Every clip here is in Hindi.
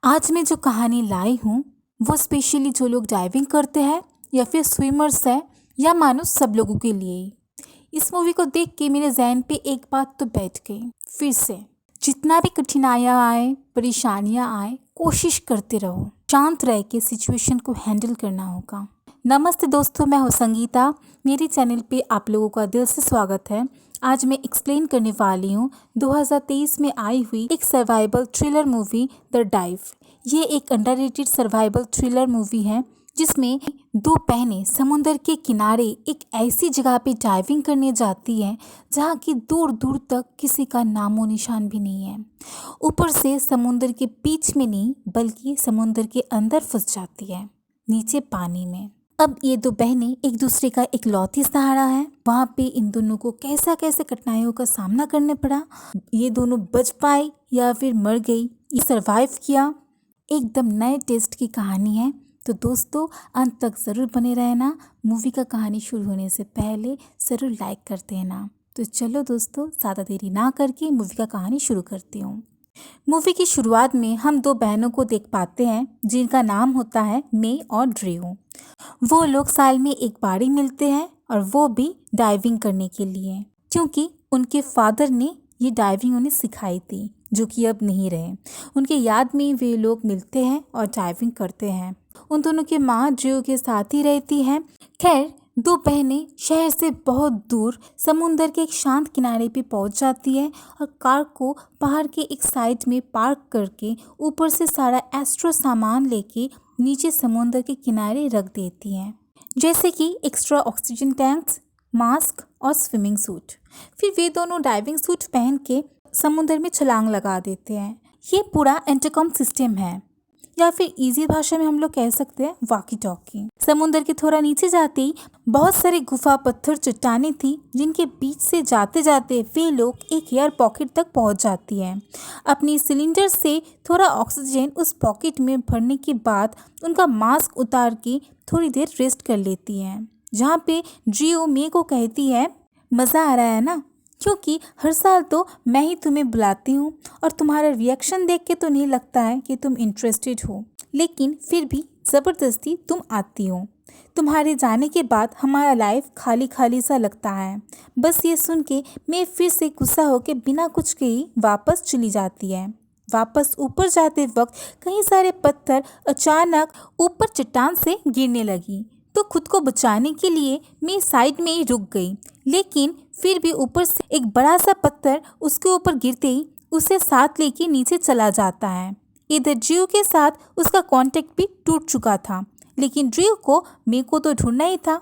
आज मैं जो कहानी लाई हूँ वो स्पेशली जो लोग डाइविंग करते हैं या फिर स्विमर्स हैं या मानो सब लोगों के लिए ही। इस मूवी को देख के मेरे जहन पे एक बात तो बैठ गई फिर से। जितना भी कठिनाइयाँ आए, परेशानियाँ आए, कोशिश करते रहो, शांत रह के सिचुएशन को हैंडल करना होगा। नमस्ते दोस्तों, मैं हूँ संगीता। मेरे चैनल पे आप लोगों का दिल से स्वागत है। आज मैं एक्सप्लेन करने वाली हूँ 2023 में आई हुई एक survival thriller movie the dive. ये एक अंडररेटेड सर्वाइवल थ्रिलर मूवी है जिसमें दो बहनें समुंदर के किनारे एक ऐसी जगह पे डाइविंग करने जाती हैं जहाँ की दूर दूर तक किसी का नामो निशान भी नहीं है। ऊपर से समुंदर के बीच में नहीं बल्कि समुंदर के अंदर फंस जाती है, नीचे पानी में। अब ये दो बहनें एक दूसरे का इकलौती सहारा है। वहाँ पे इन दोनों को कैसे कठिनाइयों का सामना करने पड़ा, ये दोनों बच पाए या फिर मर गई, ये सरवाइव किया। एकदम नए टेस्ट की कहानी है, तो दोस्तों अंत तक ज़रूर बने रहना। मूवी का कहानी शुरू होने से पहले ज़रूर लाइक कर देना। तो चलो दोस्तों, ज़्यादा देरी ना करके मूवी का कहानी शुरू करती हूँ। मूवी की शुरुआत में हम दो बहनों को देख पाते हैं जिनका नाम होता है मे और ड्रू। वो लोग साल में एक बार ही मिलते हैं और वो भी डाइविंग करने के लिए, क्योंकि उनके फादर ने ये डाइविंग उन्हें सिखाई थी जो कि अब नहीं रहे। उनके याद में वे लोग मिलते हैं और डाइविंग करते हैं। उन दोनों की माँ ड्रू के साथ ही रहती है। खैर, दो बहनें शहर से बहुत दूर समुंदर के एक शांत किनारे पे पहुंच जाती है और कार को पहाड़ के एक साइड में पार्क करके ऊपर से सारा एक्स्ट्रा सामान लेके नीचे समुंदर के किनारे रख देती हैं, जैसे कि एक्स्ट्रा ऑक्सीजन टैंक्स, मास्क और स्विमिंग सूट। फिर वे दोनों डाइविंग सूट पहन के समुंदर में छलांग लगा देते हैं। ये पूरा इंटरकॉम सिस्टम है, या फिर इजी भाषा में हम लोग कह सकते हैं वॉकी टॉकी। समुंदर के थोड़ा नीचे जाते ही बहुत सारे गुफा, पत्थर, चट्टानें थी जिनके बीच से जाते जाते वे लोग एक एयर पॉकेट तक पहुंच जाती हैं। अपनी सिलेंडर से थोड़ा ऑक्सीजन उस पॉकेट में भरने के बाद उनका मास्क उतार के थोड़ी देर रेस्ट कर लेती हैं, जहाँ पे ड्रू मे को कहती है, मज़ा आ रहा है ना, क्योंकि हर साल तो मैं ही तुम्हें बुलाती हूँ और तुम्हारा रिएक्शन देख के तो नहीं लगता है कि तुम इंटरेस्टेड हो, लेकिन फिर भी ज़बरदस्ती तुम आती हो। तुम्हारे जाने के बाद हमारा लाइफ खाली खाली सा लगता है। बस ये सुन के मैं फिर से गुस्सा होके बिना कुछ कही वापस चली जाती है। वापस ऊपर जाते वक्त कई सारे पत्थर अचानक ऊपर चट्टान से गिरने लगी, तो खुद को बचाने के लिए मैं साइड में ही रुक गई, लेकिन फिर भी ऊपर से एक बड़ा सा पत्थर उसके ऊपर गिरते ही उसे साथ लेके नीचे चला जाता है। इधर ड्रू के साथ उसका कांटेक्ट भी टूट चुका था, लेकिन ड्रू को मे को तो ढूंढना ही था,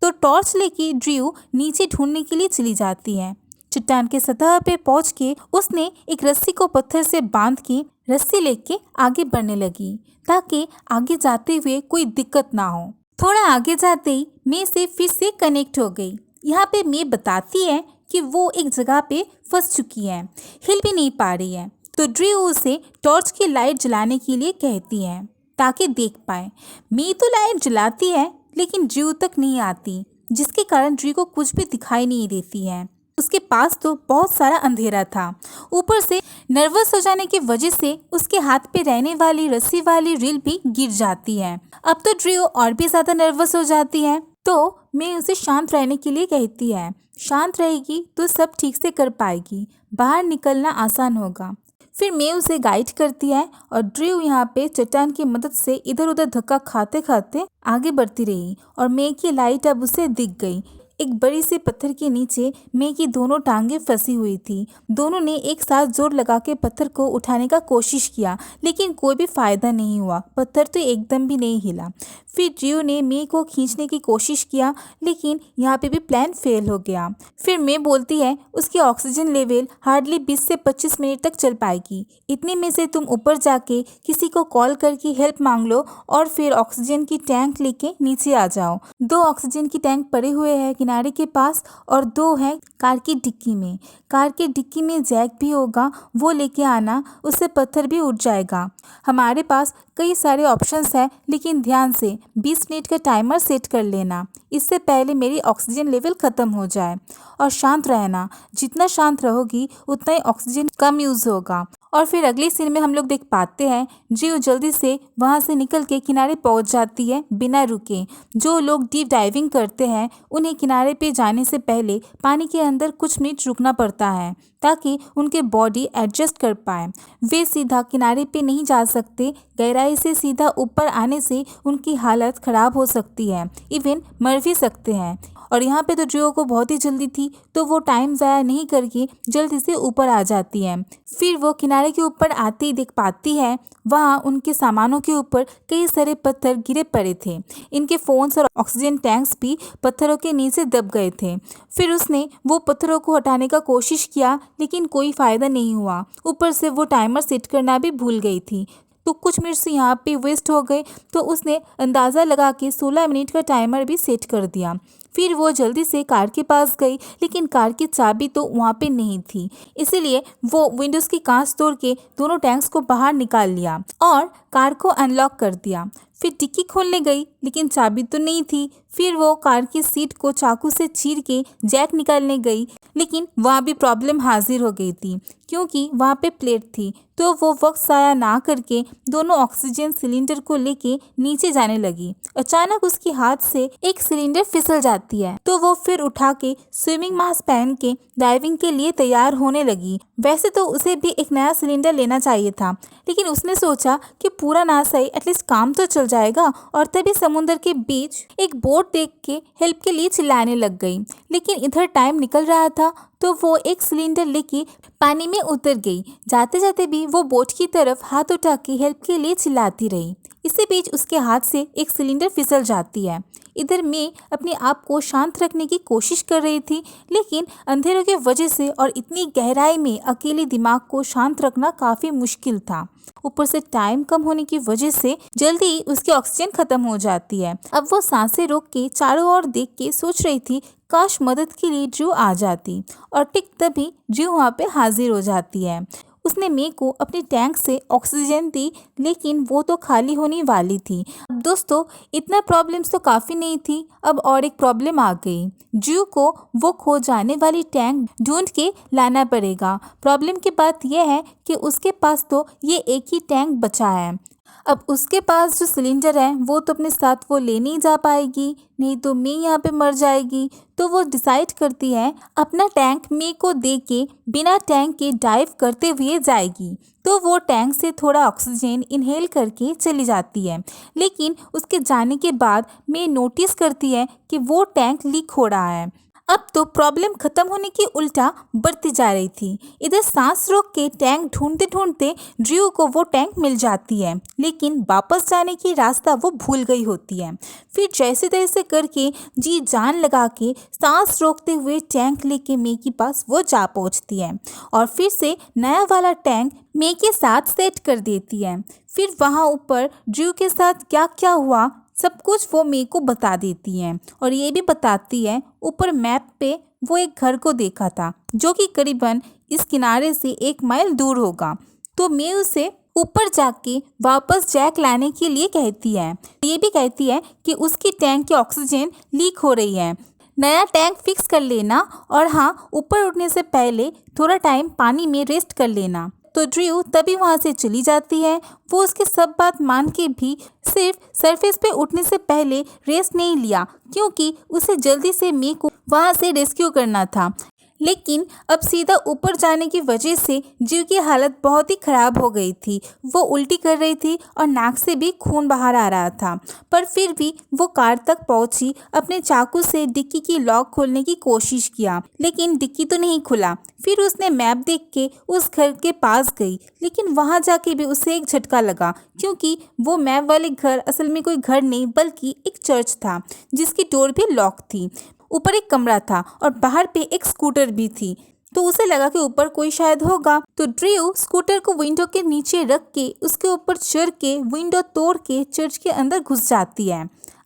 तो टॉर्च लेके ड्रू नीचे ढूंढने के लिए चली जाती है। चट्टान के सतह पे पहुंच के उसने एक रस्सी को पत्थर से बांध के रस्सी लेके आगे बढ़ने लगी, ताकि आगे जाते हुए कोई दिक्कत ना हो। थोड़ा आगे जाते ही मे से फिर से कनेक्ट हो गई। यहाँ पे मे बताती है कि वो एक जगह पे फंस चुकी है, हिल भी नहीं पा रही है, तो ड्रू उसे टॉर्च की लाइट जलाने के लिए कहती है ताकि देख पाए। मे तो लाइट जलाती है लेकिन ड्रू तक नहीं आती, जिसके कारण ड्रू को कुछ भी दिखाई नहीं देती है। उसके पास तो बहुत सारा अंधेरा था, ऊपर से नर्वस हो जाने की वजह से उसके हाथ पे रहने वाली रस्सी वाली रील भी गिर जाती है। अब तो ड्रू और भी ज़्यादा नर्वस हो जाती है, तो मैं उसे शांत रहने के लिए कहती है। शांत रहेगी तो सब ठीक से कर पाएगी, बाहर निकलना आसान होगा। फिर मैं उसे गाइड करती है और ड्रू यहाँ पे चट्टान की मदद से इधर उधर धक्का खाते खाते आगे बढ़ती रही और मे की लाइट अब उसे दिख गई। एक बड़ी से पत्थर के नीचे मे की दोनों टांगें फंसी हुई थी। दोनों ने एक साथ जोर लगा के पत्थर को उठाने का कोशिश किया, लेकिन कोई भी फायदा नहीं हुआ, पत्थर तो एकदम भी नहीं हिला। फिर ड्रू ने मे को खींचने की कोशिश किया, लेकिन यहाँ पे भी प्लान फेल हो गया। फिर मे बोलती है उसकी ऑक्सीजन लेवल हार्डली 20 से 25 मिनट तक चल पाएगी। इतने में से तुम ऊपर जाके किसी को कॉल करके हेल्प मांग लो और फिर ऑक्सीजन की टैंक लेके नीचे आ जाओ। 2 ऑक्सीजन की टैंक पड़े हुए हैं किनारे के पास और 2 है कार की डिक्की में। कार के डिक्की में जैक भी होगा, वो लेके आना, उससे पत्थर भी उठ जाएगा। हमारे पास कई सारे ऑप्शंस हैं, लेकिन ध्यान से 20 मिनट का टाइमर सेट कर लेना, इससे पहले मेरी ऑक्सीजन लेवल ख़त्म हो जाए। और शांत रहना, जितना शांत रहोगी उतना ही ऑक्सीजन कम यूज़ होगा और फिर अगले सीन में हम लोग देख पाते हैं जियो जल्दी से वहाँ से निकल के किनारे पहुँच जाती है बिना रुके। जो लोग डीप डाइविंग करते हैं उन्हें किनारे पे जाने से पहले पानी के अंदर कुछ मिनट रुकना पड़ता है ताकि उनके बॉडी एडजस्ट कर पाए। वे सीधा किनारे पे नहीं जा सकते, गहराई से सीधा ऊपर आने से उनकी हालत खराब हो सकती है, इवन मर भी सकते हैं। और यहाँ पे तो जियो को बहुत ही जल्दी थी तो वो टाइम ज़ाया नहीं करके जल्दी से ऊपर आ जाती है। फिर वो किनारे के ऊपर आते ही देख पाती है वहाँ उनके सामानों के ऊपर कई सारे पत्थर गिरे पड़े थे। इनके फ़ोन्स और ऑक्सीजन टैंक्स भी पत्थरों के नीचे दब गए थे। फिर उसने वो पत्थरों को हटाने का कोशिश किया लेकिन कोई फ़ायदा नहीं हुआ। ऊपर से वो टाइमर सेट करना भी भूल गई थी तो कुछ मिनट्स यहाँ पे वेस्ट हो गए। तो उसने अंदाज़ा लगा के 16 मिनट का टाइमर भी सेट कर दिया। फिर वो जल्दी से कार के पास गई लेकिन कार की चाबी तो वहाँ पे नहीं थी, इसीलिए वो विंडोज़ की कांच तोड़ के दोनों टैंक्स को बाहर निकाल लिया और कार को अनलॉक कर दिया। फिर डिक्की खोलने गई लेकिन चाबी तो नहीं थी। फिर वो कार की सीट को चाकू से चीर के जैक निकालने गई लेकिन वहाँ भी प्रॉब्लम हाजिर हो गई थी क्योंकि वहाँ पे प्लेट थी। तो वो वक्त ज़ाया ना करके दोनों ऑक्सीजन सिलेंडर को लेके नीचे जाने लगी। अचानक उसके हाथ से एक सिलेंडर फिसल जाती है तो वो फिर उठा के स्विमिंग मास्क पहन के डाइविंग के लिए तैयार होने लगी। वैसे तो उसे भी एक नया सिलेंडर लेना चाहिए था लेकिन उसने सोचा कि पूरा ना सही एटलीस्ट काम तो चल जाएगा। और तभी समुद्र के बीच एक बोट देख के हेल्प के लिए चिल्लाने लग गई। लेकिन इधर टाइम निकल रहा था तो वो एक सिलेंडर लेके पानी में उतर गई। जाते जाते भी वो बोट की तरफ हाथ उठा के हेल्प के लिए चिल्लाती रही। इसी बीच उसके हाथ से एक सिलेंडर फिसल जाती है। इधर मैं अपने आप को शांत रखने की कोशिश कर रही थी लेकिन अंधेरों की वजह से और इतनी गहराई में अकेले दिमाग को शांत रखना काफ़ी मुश्किल था। ऊपर से टाइम कम होने की वजह से जल्दी उसकी ऑक्सीजन खत्म हो जाती है। अब वो सांसें रोक के चारों ओर देख के सोच रही थी काश मदद के लिए जियो आ जाती। और ठीक तभी जियो वहाँ पे हाजिर हो जाती है। उसने मे को अपने टैंक से ऑक्सीजन दी लेकिन वो तो खाली होने वाली थी। अब दोस्तों इतना प्रॉब्लम्स तो काफ़ी नहीं थी, अब और एक प्रॉब्लम आ गई। जियो को वो खो जाने वाली टैंक ढूंढ के लाना पड़ेगा। प्रॉब्लम की बात यह है कि उसके पास तो ये एक ही टैंक बचा है। अब उसके पास जो सिलेंडर है वो तो अपने साथ वो ले नहीं जा पाएगी, नहीं तो मे यहाँ पे मर जाएगी। तो वो डिसाइड करती है अपना टैंक मे को दे के बिना टैंक के डाइव करते हुए जाएगी। तो वो टैंक से थोड़ा ऑक्सीजन इनहेल करके चली जाती है लेकिन उसके जाने के बाद मे नोटिस करती है कि वो टैंक लीक हो रहा है। अब तो प्रॉब्लम खत्म होने की उल्टा बढ़ती जा रही थी। इधर सांस रोक के टैंक ढूंढते ढूंढते जियो को वो टैंक मिल जाती है लेकिन वापस जाने की रास्ता वो भूल गई होती है। फिर जैसे तैसे करके जी जान लगा के सांस रोकते हुए टैंक लेके मे के पास वो जा पहुंचती है और फिर से नया वाला टैंक मे के साथ सेट कर देती है। फिर वहाँ ऊपर जियो के साथ क्या क्या हुआ सब कुछ वो मे को बता देती है और ये भी बताती है ऊपर मैप पे वो एक घर को देखा था जो कि करीबन इस किनारे से 1 माइल दूर होगा। तो मे उसे ऊपर जाके वापस जैक लाने के लिए कहती है। ये भी कहती है कि उसकी टैंक की ऑक्सीजन लीक हो रही है, नया टैंक फिक्स कर लेना और हाँ ऊपर उठने से पहले थोड़ा टाइम पानी में रेस्ट कर लेना। तो ड्रू तभी वहाँ से चली जाती है। वो उसके सब बात मान के भी सिर्फ सरफेस पे उठने से पहले रेस्ट नहीं लिया क्योंकि उसे जल्दी से मे को वहाँ से रेस्क्यू करना था। लेकिन अब सीधा ऊपर जाने की वजह से जियो की हालत बहुत ही ख़राब हो गई थी। वो उल्टी कर रही थी और नाक से भी खून बाहर आ रहा था। पर फिर भी वो कार तक पहुंची, अपने चाकू से डिक्की की लॉक खोलने की कोशिश किया लेकिन डिक्की तो नहीं खुला। फिर उसने मैप देख के उस घर के पास गई लेकिन वहाँ जाके भी उसे एक झटका लगा क्योंकि वो मैप वाले घर असल में कोई घर नहीं बल्कि एक चर्च था जिसकी डोर भी लॉक थी। ऊपर एक कमरा था और बाहर पे एक स्कूटर भी थी। तो उसे लगा कि ऊपर कोई शायद होगा। तो ड्रू स्कूटर को विंडो के नीचे रख के उसके ऊपर चढ़ के विंडो तोड़ के चर्च के अंदर घुस जाती है।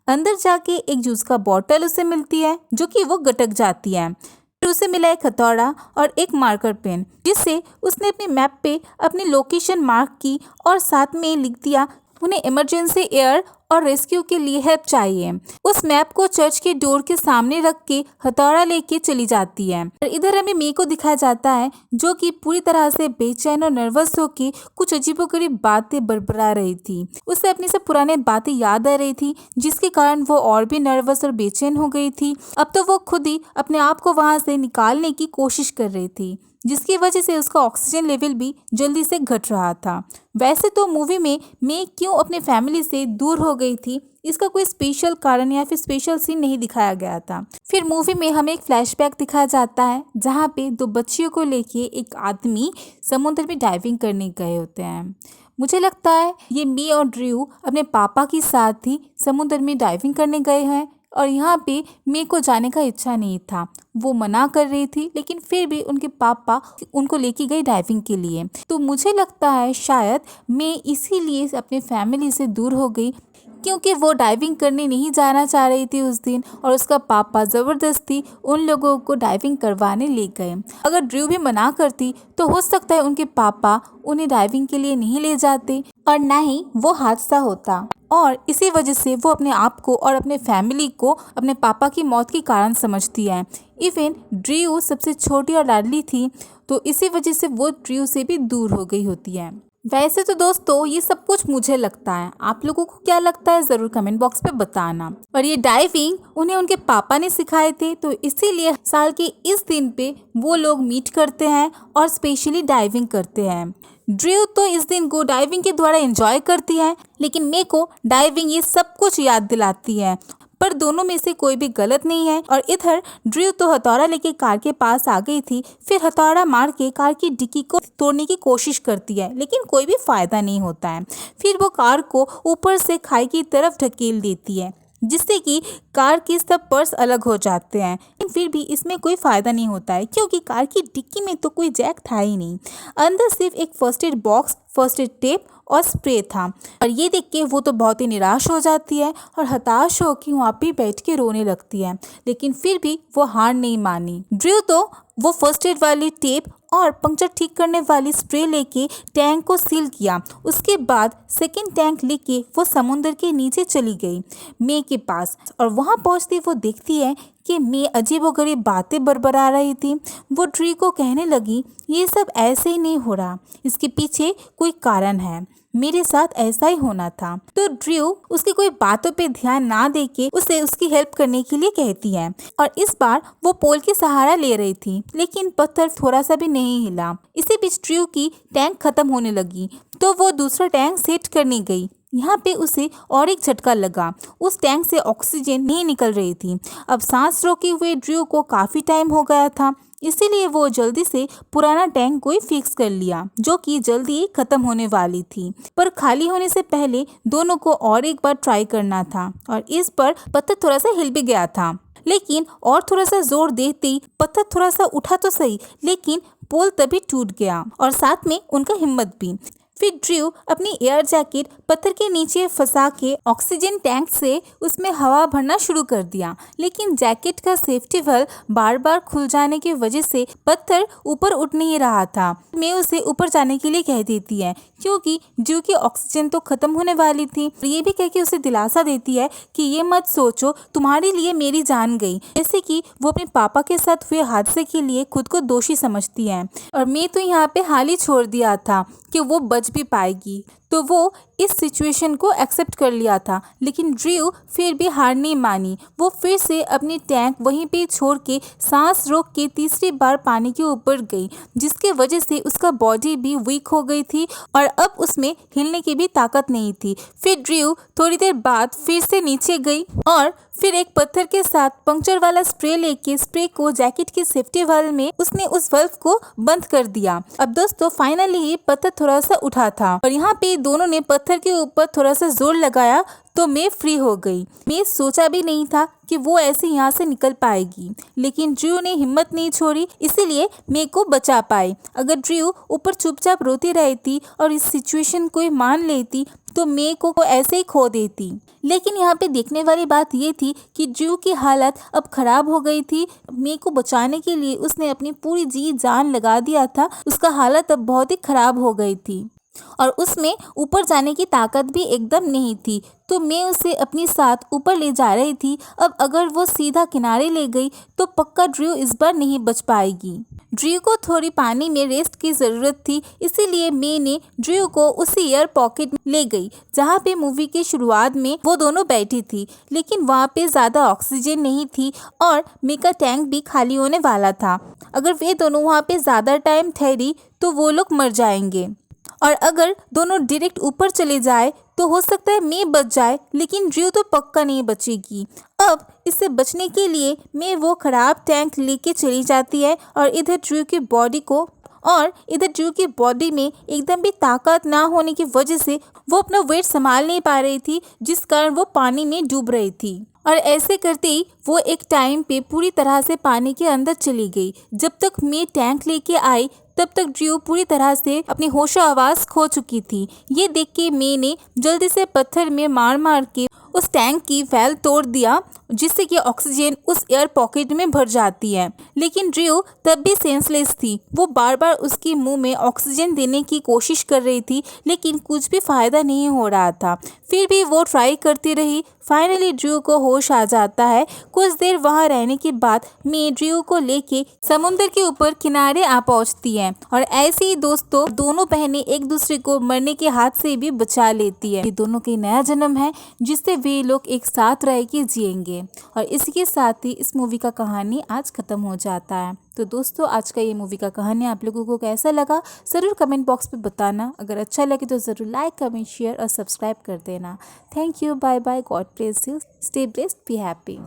अंदर जाके एक जूस का बॉटल उसे मिलती है जो कि वो गटक जाती है। फिर उसे मिला एक हथौड़ा और एक मार्कर पेन जिससे उसने अपने मैप पे अपनी लोकेशन मार्क की और साथ में लिख दिया उन्हें इमरजेंसी एयर और रेस्क्यू के लिए हेल्प चाहिए। उस मैप को चर्च के डोर के सामने रख के हथौड़ा लेके चली जाती है। और इधर हमें मे को दिखाया जाता है जो कि पूरी तरह से बेचैन और नर्वस होके कुछ अजीबोगरीब बातें बड़बड़ा रही थी। उसे अपनी सब पुराने बातें याद आ रही थी जिसके कारण वो और भी नर्वस और बेचैन हो गई थी। अब तो वो खुद ही अपने आप को वहां से निकालने की कोशिश कर रही थी जिसकी वजह से उसका ऑक्सीजन लेवल भी जल्दी से घट रहा था। वैसे तो मूवी में मे क्यों अपने फैमिली से दूर हो गई थी इसका कोई स्पेशल कारण या फिर स्पेशल सीन नहीं दिखाया गया था। फिर मूवी में हमें एक फ्लैशबैक दिखाया जाता है जहाँ पे दो बच्चियों को लेके एक आदमी समुद्र में डाइविंग करने गए होते हैं। मुझे लगता है ये मे और ड्रू अपने पापा के साथ ही समुद्र में डाइविंग करने गए हैं और यहाँ पे मे को जाने का इच्छा नहीं था। वो मना कर रही थी लेकिन फिर भी उनके पापा उनको लेके गए डाइविंग के लिए। तो मुझे लगता है शायद मे इसीलिए अपने फैमिली से दूर हो गई क्योंकि वो डाइविंग करने नहीं जाना चाह रही थी उस दिन और उसका पापा ज़बरदस्ती उन लोगों को डाइविंग करवाने ले गए। अगर ड्रू भी मना करती तो हो सकता है उनके पापा उन्हें डाइविंग के लिए नहीं ले जाते और ना ही वो हादसा होता और इसी वजह से वो अपने आप को और अपने फैमिली को अपने पापा की मौत के कारण समझती है। इवन ड्रू सबसे छोटी और लाडली थी तो इसी वजह से वो ड्रू से भी दूर हो गई होती है। वैसे तो दोस्तों ये सब कुछ मुझे लगता है, आप लोगों को क्या लगता है ज़रूर कमेंट बॉक्स पे बताना। और ये डाइविंग उन्हें उनके पापा ने सिखाए थे तो इसीलिए साल के इस दिन पे वो लोग मीट करते हैं और स्पेशली डाइविंग करते हैं। ड्रू तो इस दिन को डाइविंग के द्वारा एंजॉय करती है लेकिन मे को डाइविंग ये सब कुछ याद दिलाती है। पर दोनों में से कोई भी गलत नहीं है। और इधर ड्रू तो हथौड़ा लेके कार के पास आ गई थी, फिर हथौड़ा मार के कार की डिक्की को तोड़ने की कोशिश करती है लेकिन कोई भी फायदा नहीं होता है। फिर वो कार को ऊपर से खाई की तरफ ढकेल देती है जिससे कि कार के सब पर्स अलग हो जाते हैं। लेकिन फिर भी इसमें कोई फ़ायदा नहीं होता है क्योंकि कार की डिक्की में तो कोई जैक था ही नहीं। अंदर सिर्फ एक first aid box, first aid tape और स्प्रे था। और ये देख के वो तो बहुत ही निराश हो जाती है और हताश हो के वहाँ पे बैठ के रोने लगती है लेकिन फिर भी वो हार नहीं मानी। ड्रू तो वो फर्स्ट एड वाली टेप और पंक्चर ठीक करने वाली स्प्रे लेके टैंक को सील किया। उसके बाद सेकंड टैंक लेके वो समुद्र के नीचे चली गई मे के पास और वहाँ पहुँचती वो देखती है कि मे अजीबोगरीब बातें बरबरा रही थी। वो ड्रू को कहने लगी ये सब ऐसे ही नहीं हो रहा, इसके पीछे कोई कारण है, मेरे साथ ऐसा ही होना था। तो ड्रू उसकी कोई बातों पे ध्यान ना देके उसे उसकी हेल्प करने के लिए कहती है और इस बार वो पोल की सहारा ले रही थी लेकिन पत्थर थोड़ा सा भी नहीं हिला। इसी बीच ड्रू की टैंक खत्म होने लगी तो वो दूसरा टैंक सेट करने गई। यहाँ पे उसे और एक झटका लगा, उस टैंक से ऑक्सीजन नहीं निकल रही थी। अब सांस रोके हुए ड्रू को काफ़ी टाइम हो गया था इसीलिए वो जल्दी से पुराना टैंक को ही फिक्स कर लिया जो कि जल्दी ही खत्म होने वाली थी। पर खाली होने से पहले दोनों को और एक बार ट्राई करना था और इस पर पत्थर थोड़ा सा हिल भी गया था लेकिन और थोड़ा सा जोर देते ही पत्थर थोड़ा सा उठा तो सही लेकिन पोल तभी टूट गया और साथ में उनका हिम्मत भी। फिर ड्रू अपनी एयर जैकेट पत्थर के नीचे फंसा के ऑक्सीजन टैंक से उसमें हवा भरना शुरू कर दिया लेकिन जैकेट का सेफ्टी वाल्व बार बार खुल जाने की वजह से पत्थर ऊपर उठ नहीं रहा था। मैं उसे ऊपर जाने के लिए कह देती है क्योंकि ड्रू की ऑक्सीजन तो खत्म होने वाली थी। ये भी कह के उसे दिलासा देती है कि ये मत सोचो तुम्हारे लिए मेरी जान गई, जैसे कि वो अपने पापा के साथ हुए हादसे के लिए खुद को दोषी समझती है। और मैं तो यहाँ पे हाल ही छोड़ दिया था कि वो बच भी पाएगी तो वो इस सिचुएशन को एक्सेप्ट कर लिया था लेकिन ड्रू फिर भी हार नहीं मानी। वो फिर से अपनी टैंक वहीं पे छोड़ के सांस रोक के तीसरी बार पानी के ऊपर गई जिसके वजह से उसका बॉडी भी वीक हो गई थी और अब उसमें हिलने की भी ताकत नहीं थी। फिर ड्रू थोड़ी देर बाद फिर से नीचे गई और फिर एक पत्थर के साथ पंक्चर वाला स्प्रे लेके स्प्रे को जैकेट के सेफ्टी वाल्व में उसने उस वाल्व को बंद कर दिया। अब दोस्तों फाइनली ये पत्थर थोड़ा सा उठा था और यहाँ पे दोनों ने पत्थर के ऊपर थोड़ा सा जोर लगाया तो मैं फ्री हो गई। मैं सोचा भी नहीं था कि वो ऐसे यहाँ से निकल पाएगी लेकिन ड्रू ने हिम्मत नहीं छोड़ी इसीलिए मैं को बचा पाई। अगर ड्रू ऊपर चुपचाप रोती रहती और इस सिचुएशन को मान लेती तो मैं को ऐसे ही खो देती। लेकिन यहाँ पे देखने वाली बात ये थी कि ड्रू की हालत अब खराब हो गई थी। मैं को बचाने के लिए उसने अपनी पूरी जी जान लगा दिया था, उसका हालत अब बहुत ही खराब हो गई थी। और उसमें ऊपर जाने की ताकत भी एकदम नहीं थी। तो मैं उसे अपने साथ ऊपर ले जा रही थी। अब अगर वो सीधा किनारे ले गई तो पक्का ड्रू इस बार नहीं बच पाएगी। ड्रू को थोड़ी पानी में रेस्ट की ज़रूरत थी, इसीलिए मैंने ड्रू को उसी एयर पॉकेट में ले गई जहाँ पे मूवी के शुरुआत में वो दोनों बैठी थी। लेकिन वहाँ पे ज़्यादा ऑक्सीजन नहीं थी और मे का टैंक भी खाली होने वाला था। अगर वे दोनों वहाँ पे ज़्यादा टाइम ठहरी तो वो लोग मर जाएंगे, और अगर दोनों डायरेक्ट ऊपर चले जाए तो हो सकता है मैं बच जाए, लेकिन ड्रू तो पक्का नहीं बचेगी। अब इससे बचने के लिए मैं वो खराब टैंक लेके चली जाती है और इधर ड्रू की बॉडी में एकदम भी ताकत ना होने की वजह से वो अपना वेट संभाल नहीं पा रही थी, जिस कारण वो पानी में डूब रही थी। और ऐसे करते ही वो एक टाइम पे पूरी तरह से पानी के अंदर चली गई। जब तक मैं टैंक लेके आई तब तक ड्रू पूरी तरह से अपनी होशो आवाज़ खो चुकी थी। ये देख के मैंने जल्दी से पत्थर में मार मार के उस टैंक की वैल्व तोड़ दिया, जिससे कि ऑक्सीजन उस एयर पॉकेट में भर जाती है। लेकिन ड्रू तब भी सेंसलेस थी। वो बार बार उसके मुंह में ऑक्सीजन देने की कोशिश कर रही थी, लेकिन कुछ भी फ़ायदा नहीं हो रहा था। फिर भी वो ट्राई करती रही। फाइनली ड्रू को होश आ जाता है। कुछ देर वहाँ रहने के बाद मैं ड्रू को लेके समुद्र के ऊपर किनारे आ पहुँचती है, और ऐसे ही दोस्तों दोनों बहनें एक दूसरे को मरने के हाथ से भी बचा लेती है। ये दोनों का नया जन्म है जिससे वे लोग एक साथ रह के जिएंगे। और इसी के साथ ही इस मूवी का कहानी आज खत्म हो जाता है। तो दोस्तों आज का ये मूवी का कहानी आप लोगों को कैसा लगा ज़रूर कमेंट बॉक्स में बताना। अगर अच्छा लगे तो ज़रूर लाइक, कमेंट, शेयर और सब्सक्राइब कर देना। Thank you, bye bye, God bless you, stay blessed, be happy.